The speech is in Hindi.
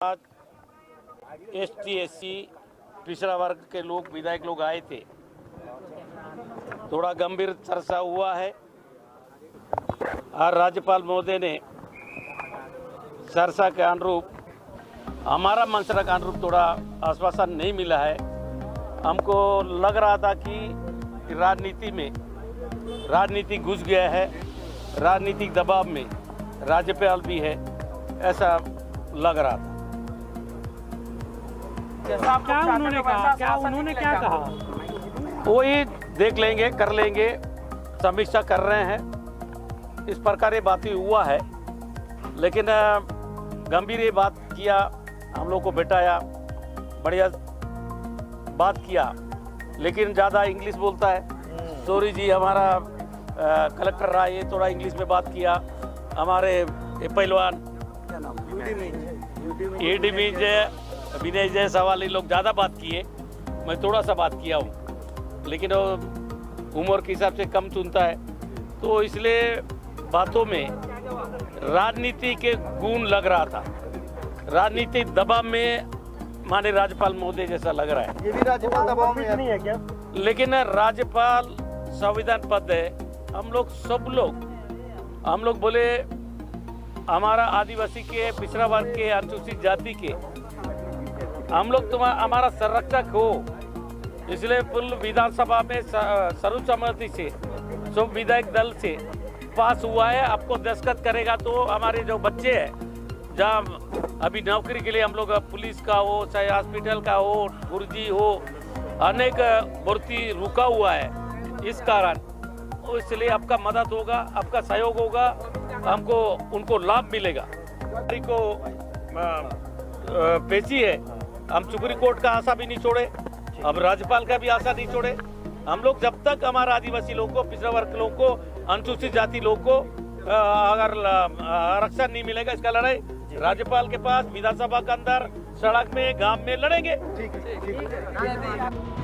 आज ST SC पिछड़ा वर्ग के लोग विधायक लोग आए थे, थोड़ा गंभीर चर्चा हुआ है और राज्यपाल महोदय ने चर्चा के अनुरूप हमारा मंशा के अनुरूप थोड़ा आश्वासन नहीं मिला है। हमको लग रहा था कि राजनीति घुस गया है, राजनीतिक दबाव में राज्यपाल भी है, ऐसा लग रहा था। क्या उन्होंने कहा वही देख लेंगे, कर लेंगे, समीक्षा कर रहे हैं, इस प्रकार ये बात हुआ है। लेकिन गंभीर ये बात किया, हम लोग को बैठाया, बढ़िया बात किया, लेकिन ज़्यादा इंग्लिश बोलता है। सॉरी जी, हमारा कलेक्टर रहा, ये थोड़ा इंग्लिश में बात किया। हमारे पहलवान ED विनय जय सवाल लोग ज़्यादा बात किए, मैं थोड़ा सा बात किया हूँ, लेकिन वो उम्र के हिसाब से कम सुनता है, तो इसलिए बातों में राजनीति के गुण लग रहा था, राजनीतिक दबाव में माने राज्यपाल महोदय जैसा लग रहा है। ये भी राज्यपाल दबाव में नहीं है क्या? लेकिन राज्यपाल संविधान पद है, हम लोग बोले हमारा आदिवासी के, पिछड़ा वर्ग के, अनुसूचित जाति के हम लोग हमारा संरक्षक हो, इसलिए पूर्ण विधानसभा में सर्वसम्मति से सब विधायक दल से पास हुआ है। आपको दस्तखत करेगा तो हमारे जो बच्चे हैं, जहाँ अभी नौकरी के लिए हम लोग पुलिस का हो, चाहे हॉस्पिटल का हो, गुरुजी हो, अनेक भर्ती रुका हुआ है, इस कारण इसलिए आपका मदद होगा, आपका सहयोग होगा, हमको उनको लाभ मिलेगा। को पेशी है, हम सुप्रीम कोर्ट का आशा भी नहीं छोड़े, अब राज्यपाल का भी आशा नहीं छोड़े। हम लोग जब तक हमारा आदिवासी लोगों को, पिछड़ा वर्ग लोगों को, अनुसूचित जाति लोगों को अगर आरक्षण नहीं मिलेगा, इसका लड़ाई राज्यपाल के पास, विधानसभा के अंदर, सड़क में, गांव में लड़ेंगे। ठीक है।